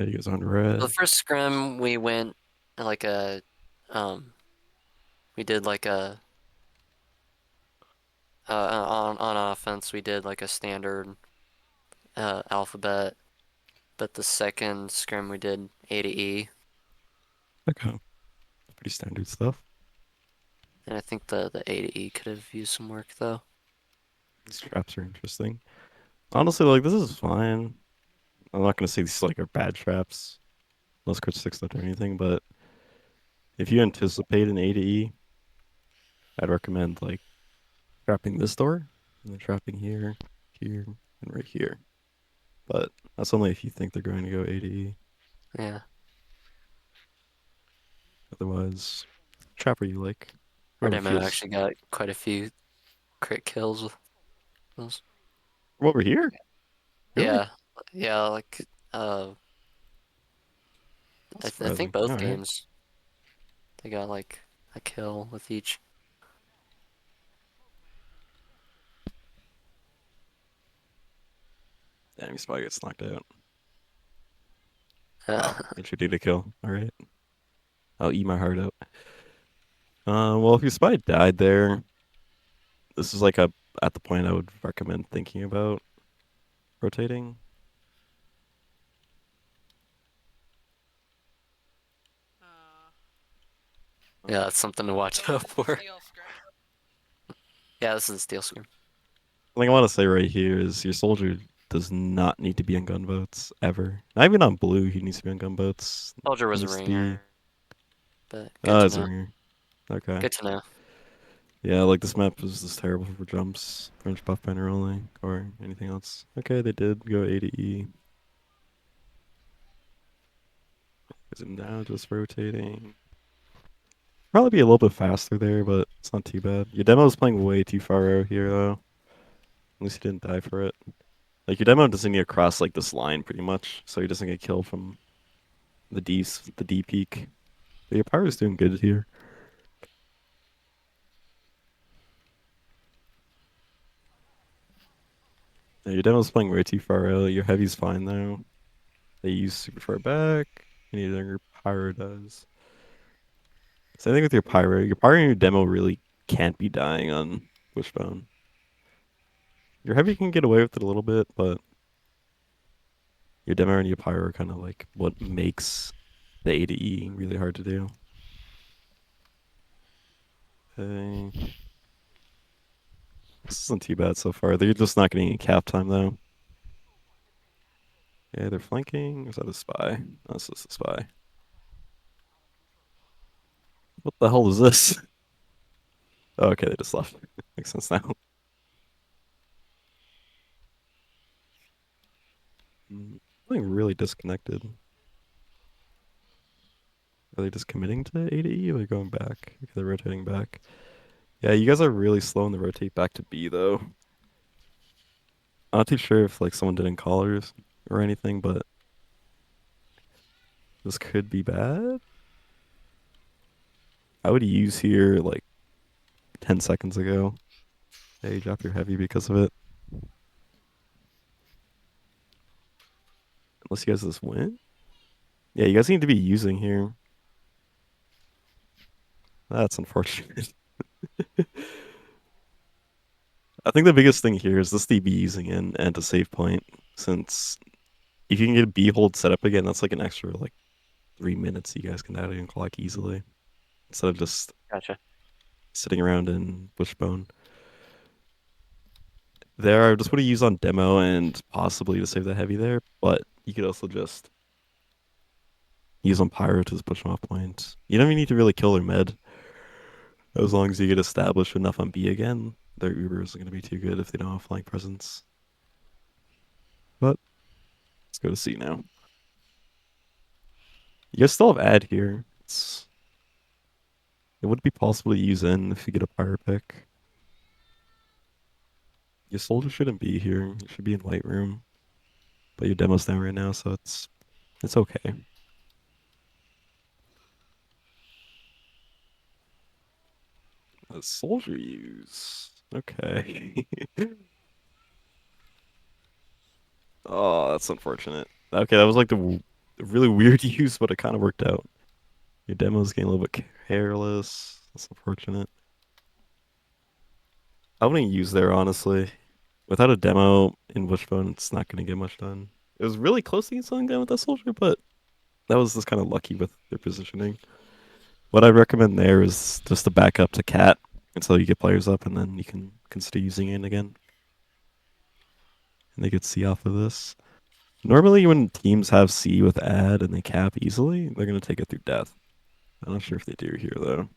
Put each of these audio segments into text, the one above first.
Okay, you guys on The red. first scrim we went like a we did like a on offense we did like a standard alphabet, but the second scrim we did A to E, Okay, pretty standard stuff. and I think the A to E could have used some work though. These traps are interesting. Honestly, like this is fine. I'm not gonna say these like are bad traps, unless Crit 6 or anything, but if you anticipate an A to E, I'd recommend like trapping this door and then trapping here, here, and right here. But that's only if you think they're going to go A to E. Yeah, Otherwise, trapper you like. our Whoever demo feels. actually got quite a few crit kills with those. Over here? Really? Yeah, yeah, like uh, That's I think surprising. both Alright. games they got like a kill with each. Enemy spy gets knocked out. Yeah, Wow. Introduce a kill. Alright. I'll eat my heart out. Well, if your spy died there, this is like a at the point I would recommend thinking about rotating. Uh, yeah, that's something to watch so out is this a for. steel scrim? Yeah, this is a steel scrim. Thing I want to say right here is your soldier does not need to be on gunboats ever. Not even on blue, he needs to be on gunboats. Soldier He was a needs to be. ringer, but good to It's a know. ringer. Okay. Good to know. Yeah, like this map is just terrible for jumps. French buff banner only, or anything else. Okay, they did go A to E. Is it now just rotating? Probably be a little bit faster there, but it's not too bad. Your demo is playing way too far out here, though. At least you didn't die for it. Like, your demo doesn't need to cross, like, this line, pretty much, so he doesn't get killed from the D peak. But your pyro's doing good here. Yeah, your demo's playing way too far out. Your heavy's fine, though. They use super far back. Anything your pyro does. Same thing with your pyro. Your pyro and your demo really can't be dying on Wishbone. Your heavy can get away with it a little bit, but your demo and your pyro are kind of like what makes the A to E really hard to do. Okay. This isn't too bad so far. They're just not getting any cap time though. Yeah, they're flanking. Is that a spy? No, this is a spy. What the hell is this? Oh, okay, they just left. Makes sense now. Feeling really disconnected. Are they just committing to A to E or are they going back? Okay, they're rotating back. Yeah, you guys are really slow in the rotate back to B though. I'm not too sure if like someone did in collars or anything, but this could be bad. I would use here like 10 seconds ago. Hey, drop your heavy because of it. Unless you guys just win. Yeah, you guys need to be using here. That's unfortunate. I think the biggest thing here is this DB using in and a save point. Since if you can get a B hold set up again, that's like an extra like 3 minutes you guys can add in clock easily. Instead of just Gotcha. sitting around in Wishbone. There, I just want to use on demo and possibly to save the heavy there, but you could also just use on Pyro to just push them off point. You don't even need to really kill their med. As long as you get established enough on B again, their Uber isn't going to be too good if they don't have flank presence. But let's go to C now. You guys still have ad here. It would be possible to use in if you get a Pyro pick. Your soldier shouldn't be here. You should be in White Room. But your demo's down right now, so it's okay. A soldier use. Okay. Oh, that's unfortunate. Okay, that was like a really weird use, but it kind of worked out. Your demo's getting a little bit careless. That's unfortunate. I wouldn't use there, honestly. Without a demo in Wishbone, it's not going to get much done. It was really close to getting something done with that soldier, but that was just kind of lucky with their positioning. What I recommend there is just to back up to cat until you get players up, and then you can consider using it again. And they get C off of this. Normally, when teams have C with add and they cap easily, they're going to take it through death. I'm not sure if they do here, though.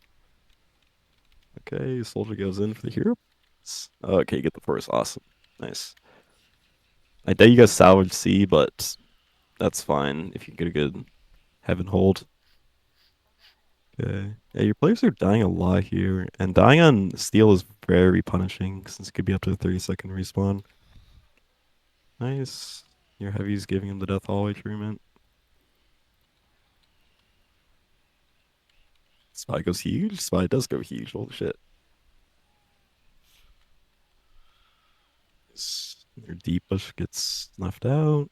Okay, soldier goes in for the hero. Okay, get the force. Awesome. Nice. I doubt you guys salvage C, but that's fine if you get a good heaven hold. Okay. Yeah, your players are dying a lot here, and dying on steel is very punishing since it could be up to a 30-second respawn. Nice. Your heavy's giving him the death hallway treatment. Spy goes huge. Spy does go huge. Holy shit. Your deep push gets left out.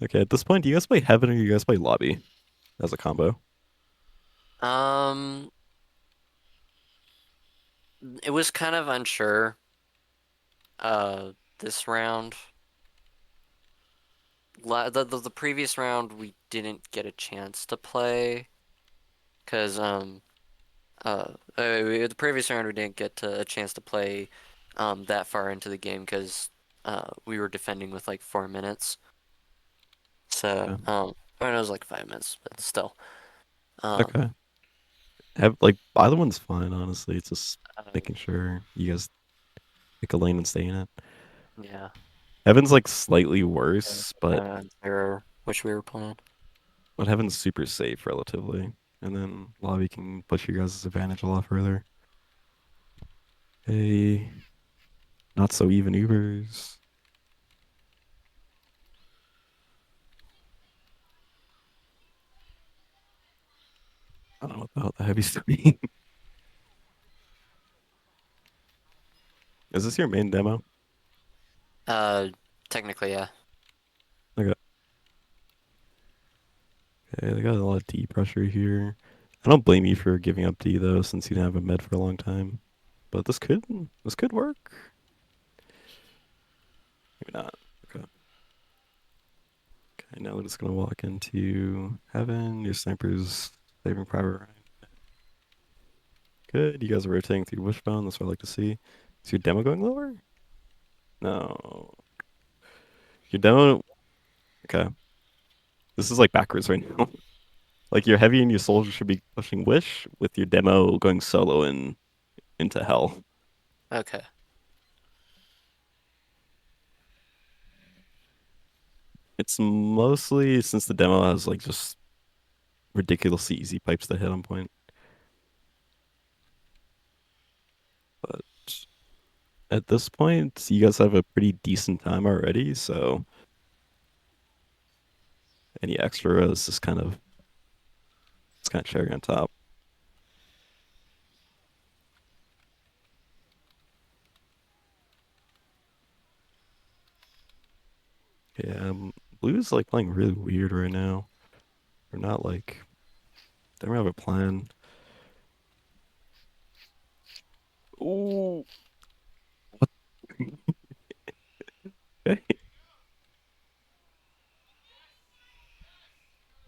Okay, at this point, do you guys play heaven or do you guys play lobby as a combo? Um, it was kind of unsure. This round. The previous round we didn't get a chance to play, cause the previous round we didn't get a chance to play that far into the game because we were defending with like 4 minutes. So Yeah. I mean, it was like 5 minutes, but still. Um, Okay. Have like either one's fine, honestly. It's just uh, making sure you guys pick a lane and stay in it. yeah. Heaven's like slightly worse, but Zero, which we were playing. Heaven's super safe relatively. And then lobby can push your guys' advantage a lot further. Hey, not so even Ubers. I don't know what the heavy's doing. Is this your main demo? Uh, Technically, yeah. Okay. Okay, they got a lot of D pressure here. I don't blame you for giving up D though, since you didn't have a med for a long time. But this could work. Maybe not. Okay. Okay, now we're just gonna walk into heaven. Your sniper's saving private Ryan. Good. You guys are rotating through wishbone. That's what I like to see. Is your demo going lower? No. Your demo. Okay. This is like backwards right now. Like your heavy and your soldier should be pushing wish with your demo going solo into hell. Okay. It's mostly since the demo has like just ridiculously easy pipes to hit on point. But at this point, you guys have a pretty decent time already, so any extra is just kind of cherry on top. Yeah, Blue's like playing really weird right now. They're not like they don't have a plan. Ooh, what? Okay.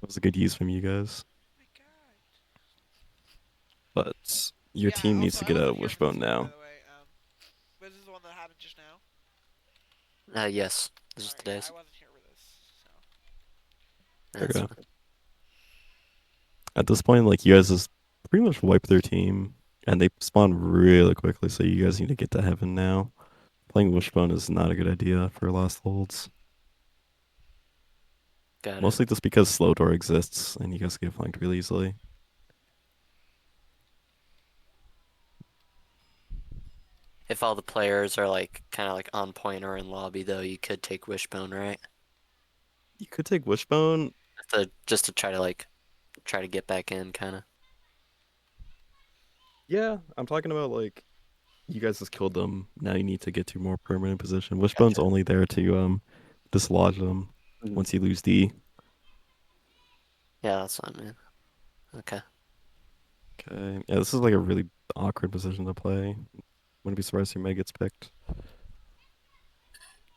That was a good use from you guys, My God. but your Yeah. team needs Also, to I get out wasn't of here for this Wishbone one, by now. the way. But this is the one that happened just now. Yes. This is Alright. Yeah, today's. I wasn't here for this. So. That's Okay. fine. At this point, like you guys just pretty much wipe their team, and they spawn really quickly. So you guys need to get to heaven now. Playing Wishbone is not a good idea for last holds. Got it. Mostly just because slow door exists, and you guys get flanked really easily. If all the players are like kind of like on point or in lobby, though, you could take Wishbone, right? You could take Wishbone. Just to try to get back in, kind of. Yeah, I'm talking about like you guys just killed them. Now you need to get to a more permanent position. Wishbone's Gotcha. only there to dislodge them Mhm. once you lose D. Yeah, that's what I mean. Okay. Okay. Yeah, this is like a really awkward position to play. Wouldn't be surprised if your Meg gets picked. I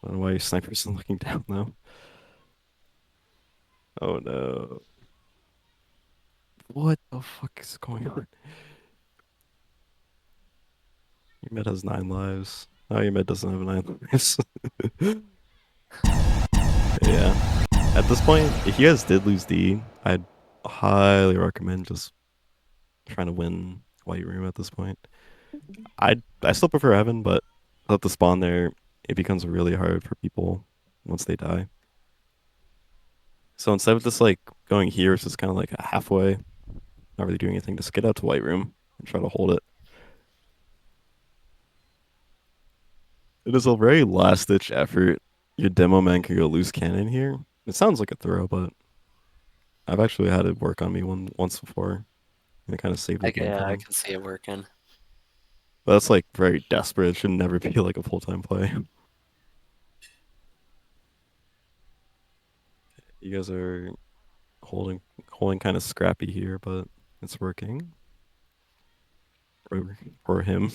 don't know why your sniper isn't looking down though. Oh no. What the fuck is going on? Your med has 9 lives. Oh, your med doesn't have 9 lives. Yeah. At this point, if you guys did lose D, I'd highly recommend just trying to win White Room at this point. I still prefer Heaven, but without the spawn there, it becomes really hard for people once they die. So instead of just like going here, it's just kind of like a halfway, not really doing anything. Just get out to White Room and try to hold it. It is a very last ditch effort. Your demo man can go loose cannon here. It sounds like a throw, but I've actually had it work on me once before, and it kind of saved the game Yeah, for I him. can see it working. But that's like very desperate. It should never be like a full-time play. You guys are holding holding kind of scrappy here, but it's working for, for him.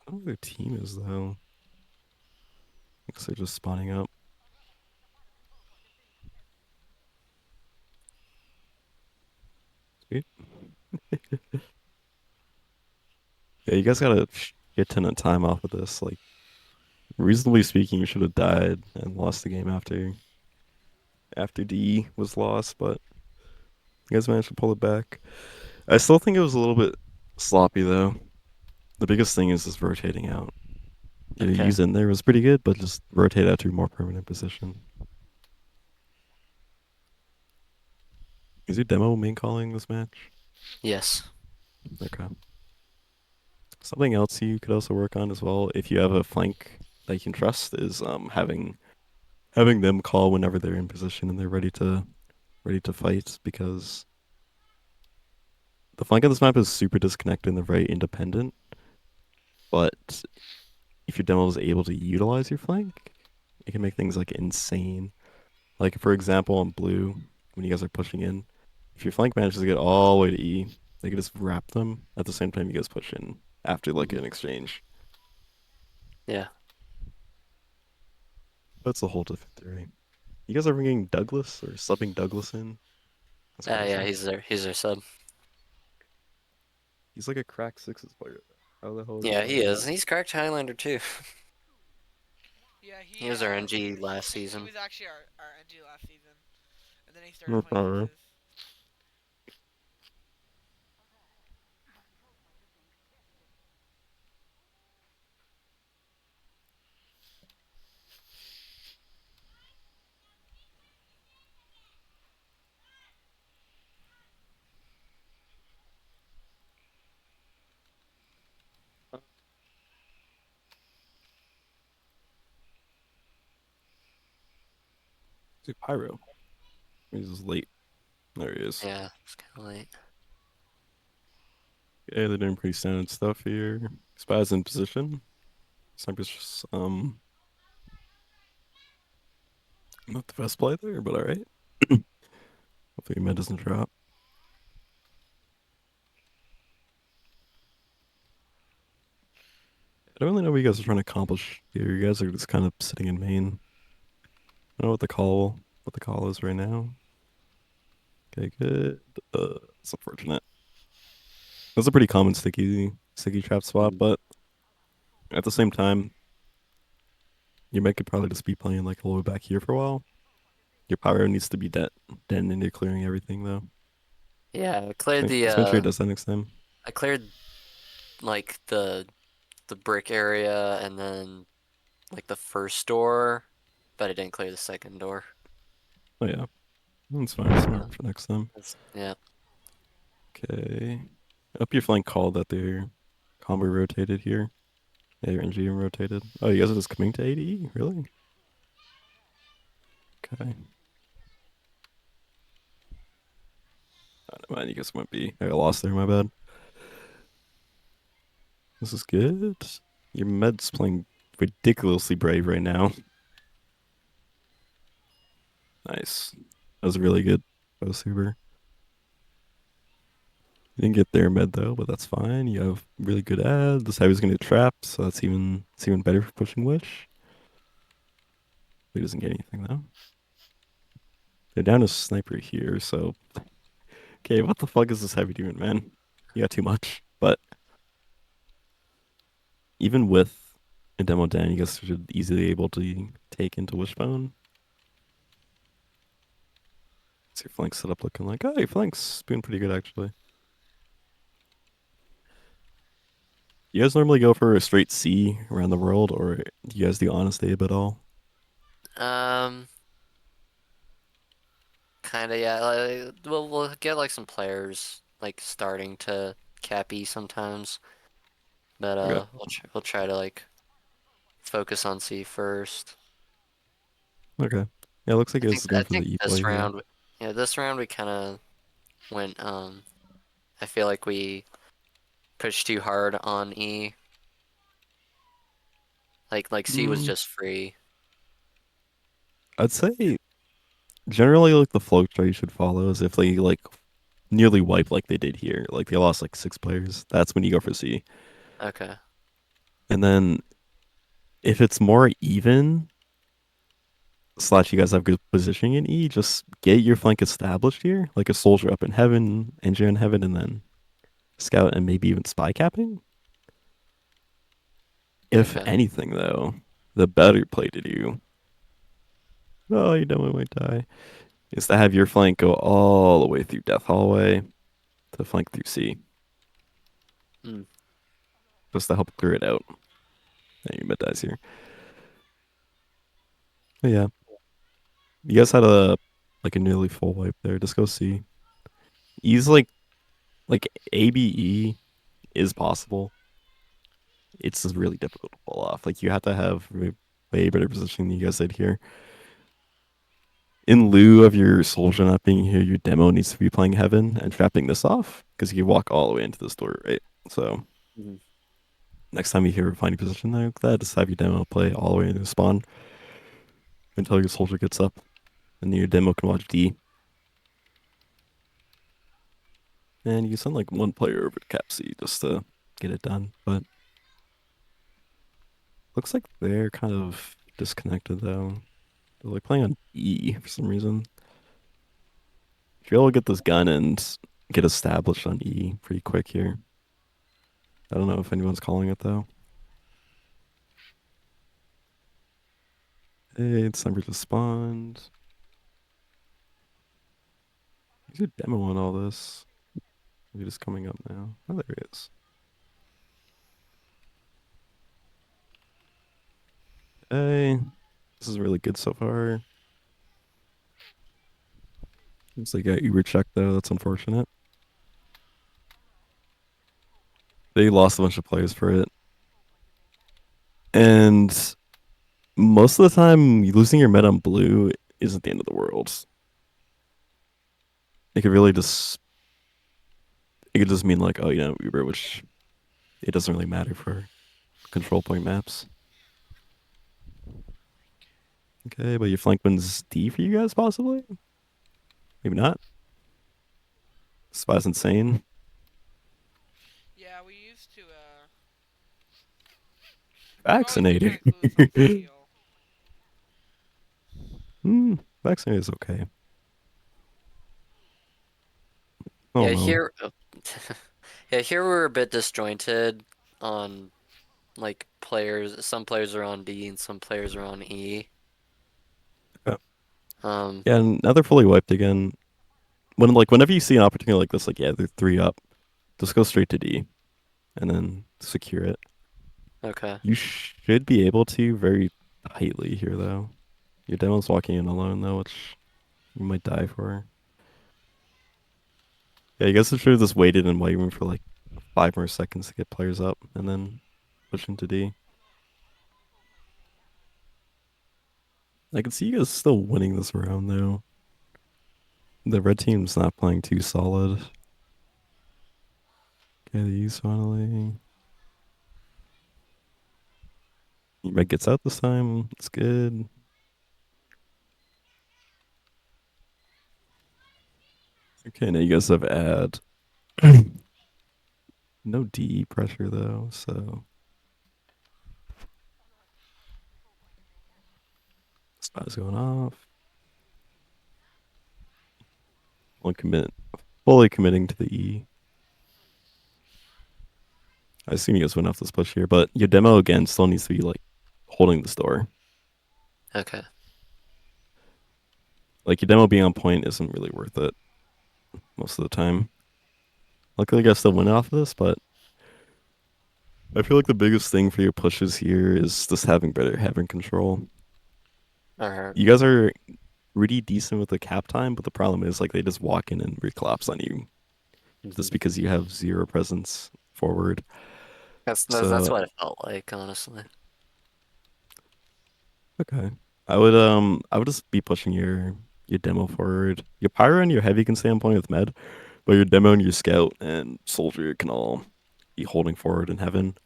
I don't know who their team is though. I guess they're just spawning up. Sweet. Yeah, you guys got a shit ton of time off of this. Like, reasonably speaking, you should have died and lost the game after D was lost, but you guys managed to pull it back. I still think it was a little bit sloppy though. The biggest thing is just rotating out. You know, Okay. use in there was pretty good, but just rotate out to a more permanent position. Is your demo main calling this match? Yes. Okay. Something else you could also work on as well, if you have a flank that you can trust, is having them call whenever they're in position and they're ready to fight, because the flank on this map is super disconnected and they're very independent. But if your demo is able to utilize your flank, it can make things like insane. Like for example, on blue, when you guys are pushing in, if your flank manages to get all the way to E, they can just wrap them at the same time you guys push in after like an exchange. Yeah. That's a whole different theory. You guys are bringing Douglas or subbing Douglas in? That's Yeah, crazy. he's their sub. He's like a crack sixes player. How the hell is he Yeah, he playing is. that? He's cracked Highlander too. Yeah, He was our NG last he season. was actually our NG last season, and then he started No playing problem. sixes. Dude, Pyro. He's just late. There he is. Yeah, it's kind of late. Yeah, they're doing pretty standard stuff here. Spaz in position. Sniper's just not the best play there, but alright. Hopefully med doesn't drop. I don't really know what you guys are trying to accomplish here. You guys are just kind of sitting in main. I don't know what the call is right now. Okay, good. It's unfortunate. That's a pretty common sticky trap spot, but at the same time, your mech could probably just be playing like a little bit back here for a while. Your pyro needs to be dead and you're clearing everything though. Yeah, I cleared the Just make sure he does that next time. I cleared like the brick area and then like the first door, but I didn't clear the second door. Oh yeah, that's fine. Just So, remember for next time. yeah. Okay. Up your flank call that they're combo rotated here. Yeah, your NGM rotated. Oh, you guys are just coming to ADE? Really? Okay. Oh, never mind. You guys might be. I got lost there. My bad. This is good. Your med's playing ridiculously brave right now. Nice. That was really good. That was super. You didn't get their med though, but that's fine. You have really good ad. This heavy's gonna get trapped, so it's even better for pushing Wish. He doesn't get anything though. They're down to sniper here, so okay, what the fuck is this heavy doing, man? You got too much. But even with a demo down, you guys should easily able to take into Wishbone. What's your flank setup looking like? Oh, your flank's doing pretty good actually. You guys normally go for a straight C around the world, or do you guys do honest Abe at all? Um, kind of, yeah. Like, we'll get like some players like starting to cappy sometimes, but Okay. we'll try to like focus on C first. Okay. Yeah, it looks like I you think guys are I going for think the E this play here. round, yeah, this round we kind of went. I feel like we pushed too hard on E. Like C was Mm, just free. I'd say generally like the flow chart you should follow is if they like nearly wipe like they did here, like they lost like 6 players, that's when you go for C. Okay. And then if it's more even, slash you guys have good positioning in E, just get your flank established here, like a soldier up in heaven, engineer in heaven, and then scout and maybe even spy capping. If Okay. anything though, the better play to do, oh you know I might die, is to have your flank go all the way through Death Hallway to flank through C, Mm. just to help clear it out. And your mid dies here. But yeah, you guys had a like a nearly full wipe there. Just go C. E's like ABE is possible. It's just really difficult to pull off. Like you have to have way better positioning than you guys did here. In lieu of your soldier not being here, your demo needs to be playing heaven and trapping this off because you walk all the way into this door, right? So Mhm. next time you hear a finding position like that, just have your demo play all the way into spawn until your soldier gets up, and then your demo can watch D. And you send like one player over to Cap C just to get it done. But looks like they're kind of disconnected though. They're like playing on E for some reason. If you're able to get this gun and get established on E pretty quick here. I don't know if anyone's calling it though. Hey, it's time to spawned. He's a demo on all this. Maybe just coming up now. Oh, there he is. Hey, this is really good so far. Looks like I got Uber checked though. That's unfortunate. They lost a bunch of players for it. And most of the time, losing your med on blue isn't the end of the world. It could really just, it could just mean like, oh, Uber, which it doesn't really matter for control point maps. Okay, but your flank wins D for you guys, possibly? Maybe not. Spy's insane. Yeah, we used to. We've always been Vaccinator. kind of clueless on steel. Hmm, vaccinator is okay. Oh Yeah, no. here, yeah, here we're a bit disjointed on like players. Some players are on D and some players are on E. Yeah, Um, yeah, and now they're fully wiped again. Whenever you see an opportunity like this, like yeah, they're 3 up, just go straight to D and then secure it. okay. You should be able to very tightly here though. Your demo's walking in alone though, which you might die for. Yeah, you guys should have just waited and waited for like 5 more seconds to get players up and then push into D. I can see you guys still winning this round though. The red team's not playing too solid. Okay, the East finally. Red gets out this time. It's good. Okay, now you guys have add. No DE pressure though, so spot's going off. Fully committing to the E. I assume you guys went off this push here, but your demo again still needs to be like holding the store. Okay. Like your demo being on point isn't really worth it most of the time. Luckily, you guys still win off of this, but I feel like the biggest thing for your pushes here is just having better having control. Alright. You guys are really decent with the cap time, but the problem is like they just walk in and recollapse on you just because you have zero presence forward. That's So what it felt like, honestly. okay, I would just be pushing your demo forward. Your pyro and your heavy can stay on point with med, but your demo and your scout and soldier can all be holding forward in heaven.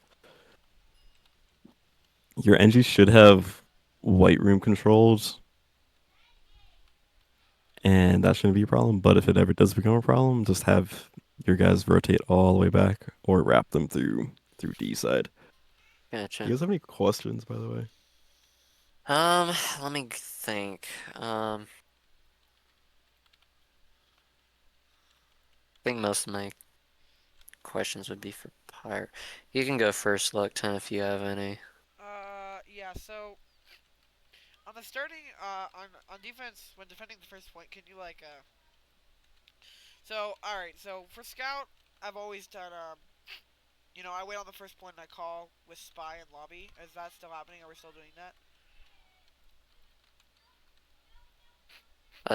Your NG should have white room controls, and that shouldn't be a problem. But if it ever does become a problem, just have your guys rotate all the way back or wrap them through D side. Do Gotcha. you guys have any questions, by the way? Let me think. I think most of my questions would be for Pyre. You can go first, Luckton, if you have any. Yeah. So on the starting, on defense, when defending the first point, can you like So all right. So for scout, I've always done I wait on the first point and I call with spy and lobby. Is that still happening? Are we still doing that?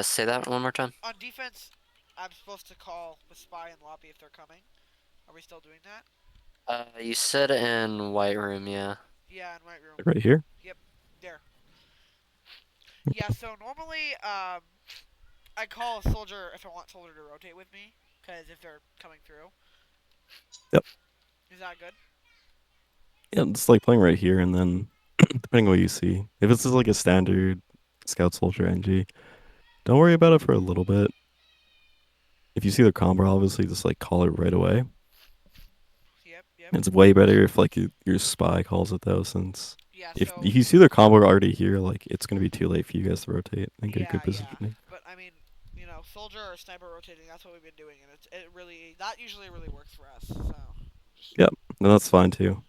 Say that one more time. On defense, I'm supposed to call with spy and lobby if they're coming. Are we still doing that? You said in White Room, yeah. Yeah, in right room. Like right here? Yep, there. Yeah. So normally, I call a soldier if I want soldier to rotate with me, because if they're coming through. Yep. Is that good? Yeah, it's like playing right here, and then depending on what you see, if it's just like a standard scout soldier NG, don't worry about it for a little bit. If you see the combo, obviously just like call it right away. Yep. Yep. It's way better if like your spy calls it though, since Yeah. if So. you see the combo already here, like it's gonna be too late for you guys to rotate and get Yeah. good Yeah. positioning. But I mean, soldier or sniper rotating. That's what we've been doing, and that usually really works for us. So. Yep, and that's fine too.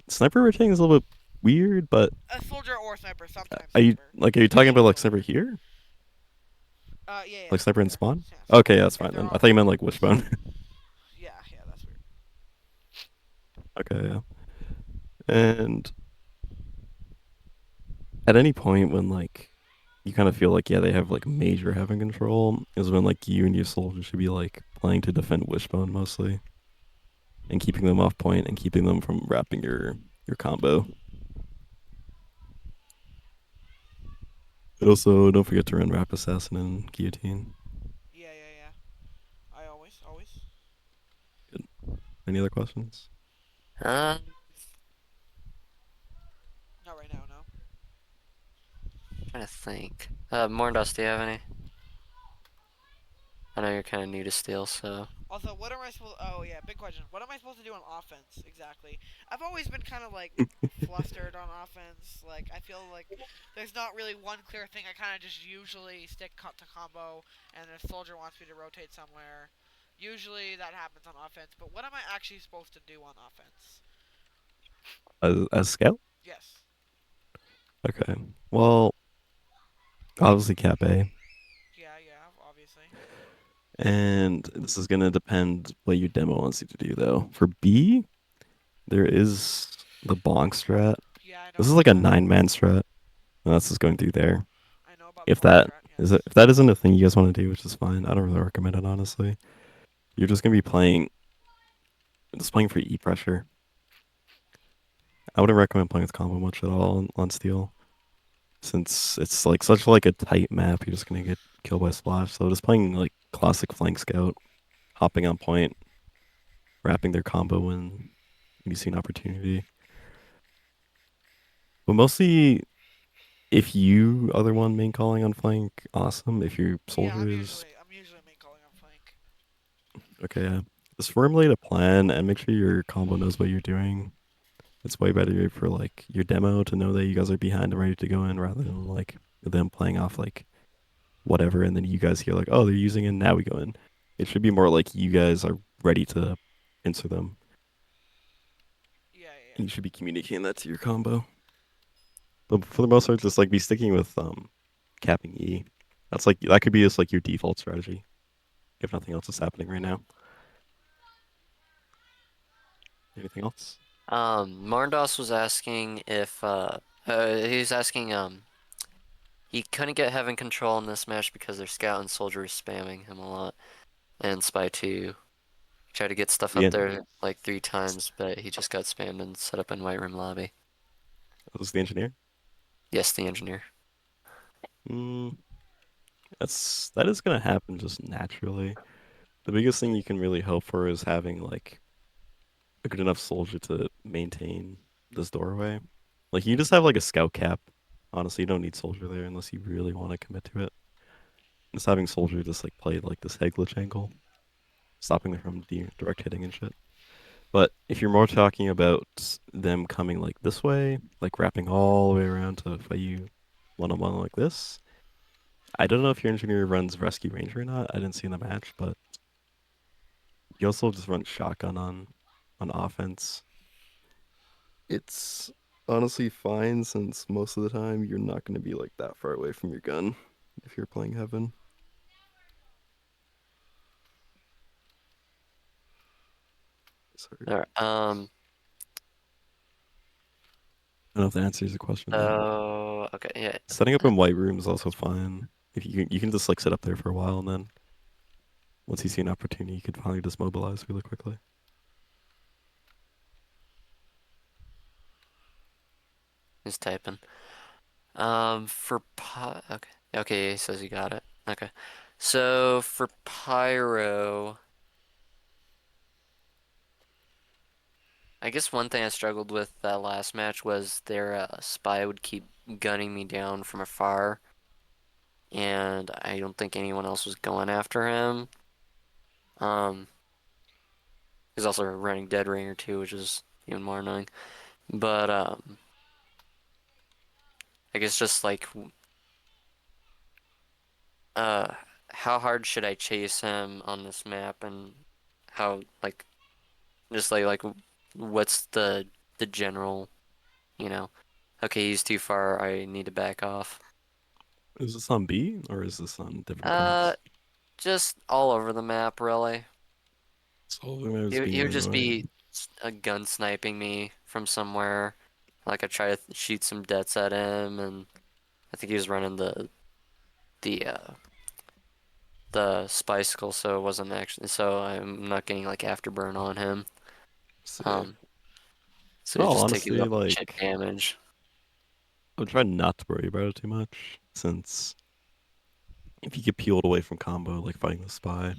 Sniper rotating is a little bit weird, but A soldier or sniper, sometimes are you sniper. are you talking Usually about like soldier. sniper here, Yeah. like sniper in There. spawn? Yeah, Okay, yeah, that's if fine they're then. I on thought you meant point. like wishbone. Yeah. Yeah. That's weird. Okay, yeah. And at any point when like you kind of feel like yeah they have like major having control is when like you and your soldier should be like playing to defend wishbone mostly and keeping them off point and keeping them from wrapping your combo. And also don't forget to run wrap assassin and guillotine. Yeah. Yeah. I always. Any other questions? Uh, Not right now, no. Trying to think. Morndos, do you have any? I know you're kind of new to Steel, so. Also, what am I supposed? Oh yeah, big question. What am I supposed to do on offense exactly? I've always been kind of like flustered on offense. Like I feel like there's not really one clear thing. I kind of just usually stick to combo, and if soldier wants me to rotate somewhere, usually that happens on offense. But what am I actually supposed to do on offense? As scout? Yes. Okay. Well, obviously cap A. Yeah. Yeah. Obviously. And this is gonna depend what your demo wants you to do though. For B, there is the bonk strat. Yeah, I know. This is about like a that. 9-man strat. And that's just going through there. I know about If the bonus that strat, is yes. if that isn't a thing you guys want to do, which is fine. I don't really recommend it honestly. You're just gonna be just playing for E pressure. I wouldn't recommend playing with combo much at all on steel. Since it's like such like a tight map, you're just gonna get killed by splash. So just playing like classic flank scout, hopping on point, wrapping their combo when you see an opportunity. But mostly, if you are the one main calling on flank, awesome. If your Yeah, soldier is I'm usually main calling on flank. okay, yeah. Just formulate a plan and make sure your combo knows what you're doing. It's way better for like your demo to know that you guys are behind and ready to go in rather than like them playing off like whatever and then you guys hear like, oh, they're using it, now we go in. It should be more like you guys are ready to answer them. Yeah, yeah, And you should be communicating that to your combo. But for the most part, just like be sticking with capping E. That's like that could be just like your default strategy if nothing else is happening right now. Anything else? Marndos was asking if he was asking he couldn't get Heaven Control in this match because their scout and soldier was spamming him a lot, and Spy 2 tried to get stuff up Yeah, there like 3 times, but he just got spammed and set up in White Room lobby. was the engineer. Yes, the engineer. Mm, that is gonna happen just naturally. The biggest thing you can really hope for is having like a good enough soldier to maintain this doorway. Like you just have like a scout cap. Honestly, you don't need soldier there unless you really want to commit to it. Just having soldier just like play like this head glitch angle, stopping them from direct hitting and shit. But if you're more talking about them coming like this way, like wrapping all the way around to fight you one on one like this, I don't know if your engineer runs rescue ranger or not. I didn't see in the match, but you also just run shotgun on offense. It's honestly fine since most of the time you're not going to be like that far away from your gun if you're playing heaven. Sorry. Alright, I don't know if that answers the question though. so okay, yeah. Setting up in white room is also fine. If you can just like sit up there for a while and then once you see an opportunity, you can finally just mobilize really quickly. He's typing. For okay, okay, he says he got it. Okay, so for Pyro, I guess one thing I struggled with that last match was their spy would keep gunning me down from afar, and I don't think anyone else was going after him. Um, he's also running Dead Ringer too, which is even more annoying. But I guess just like uh, how hard should I chase him on this map, and how like just like what's the general, you know? Okay, he's too far. I need to back off. Is this on B or is this on different Uh, parts? just all over the map, really. So the is He being would just be annoying. a gun sniping me from somewhere. Like I try to shoot some deaths at him, and I think he was running the the Spicicle, so it wasn't actually. So I'm not getting like afterburn on him. See. Um, so he's Well, just taking honestly, up chip like damage. I would try not to worry about it too much since if you get peeled away from combo like fighting the spy,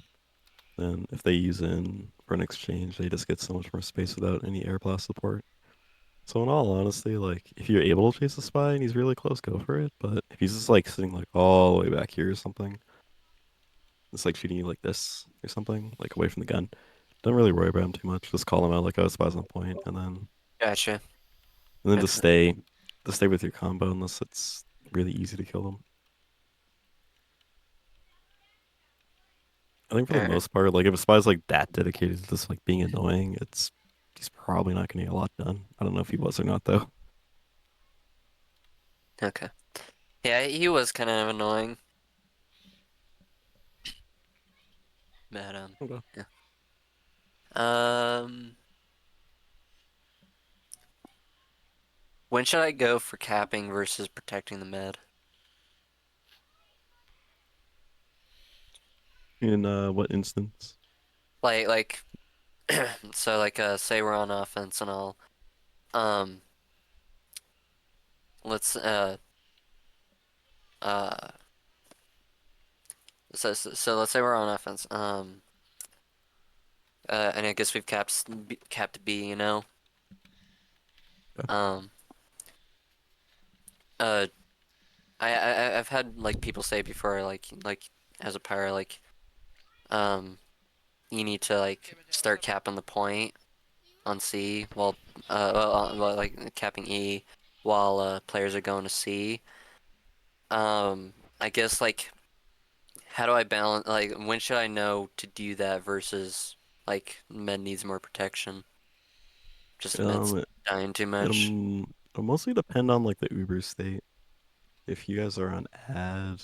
then if they use in for an exchange, they just get so much more space without any air blast support. So in all honesty, like if you're able to chase a spy and he's really close, go for it. But if he's just like sitting like all the way back here or something, it's like shooting you like this or something, like away from the gun. Don't really worry about him too much. Just call him out like, oh, spy's on point, Gotcha. and then Okay. just stay with your combo unless it's really easy to kill them. I think for the Alright. most part, like if a spy's like that dedicated to just like being annoying, he's probably not gonna get a lot done. I don't know if he was or not though. Okay. Yeah, he was kind of annoying. But Okay. yeah. Um, when should I go for capping versus protecting the med? In what instance? Like so like say we're on offense and I'll um let's uh so let's say we're on offense. And I guess we've capped B, you know. Yeah. Um uh, I've had like people say before, like as a pyro, like you need to like Give it to start what's up? capping the point on C while like capping E while players are going to C. I guess like how do I balance like when should I know to do that versus like med needs more protection? Just med's Um, dying too it'll, much. it'll mostly depend on like the Uber state. If you guys are on ad,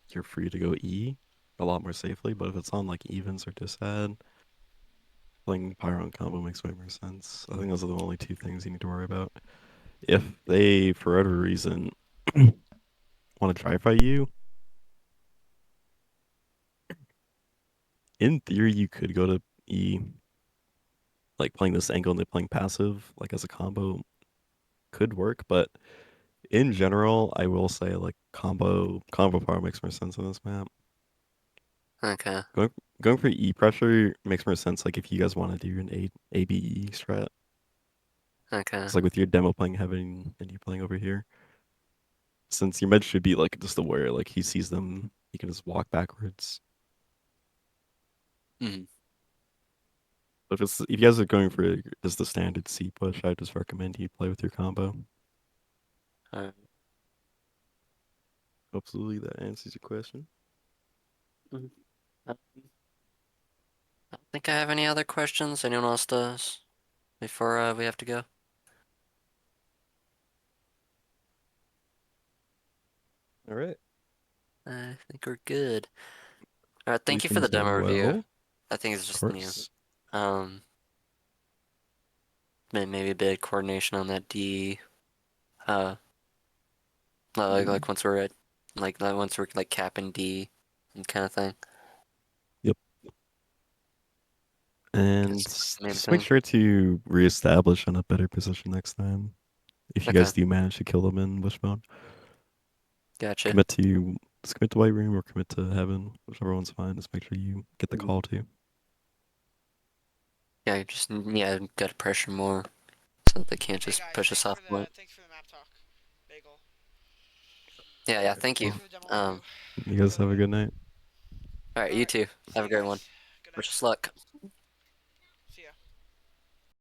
you're free to go E a lot more safely. But if it's on like evens or disad, playing Pyro and combo makes way more sense. I think those are the only two things you need to worry about. If they, for whatever reason, want to try fight you, in theory, you could go to E, like playing this angle and then playing passive, like as a combo, could work. But in general, I will say like combo power makes more sense on this map. Okay. Going going for E pressure makes more sense. Like if you guys want to do an ABE strat, Okay. it's like with your demo playing heaven and you playing over here. Since your med should be like just aware, like he sees them, he can just walk backwards. Mhm. But if you guys are going for just the standard C push, I just recommend you play with your combo. Alright. Hopefully that answers your question. Mhm. I don't think I have any other questions. Anyone else does before we have to go? All right. I think we're good. All right, thank you for the Everything's demo going review. well. I think it's Of just course. um, maybe a bit of coordination on that D. Uh, like once we're at, like once we're like capping D, and kind of thing. Yep. I And guess that's the main just make thing. sure to reestablish on a better position next time. If you Okay, guys do manage to kill them in Wishbone, gotcha. commit to just commit to White Room or commit to Heaven, whichever one's fine. Just make sure you get the call too. Yeah, just yeah, gotta pressure more so that they can't Hey just guys, push us off point. thanks for the map talk, Bagel. Yeah, yeah, thank you. Thanks for the demo review. Um, You Have a guys good have a one. good night. all right, All you right, too. see Have a you great one. guys. Good Wish night. us luck.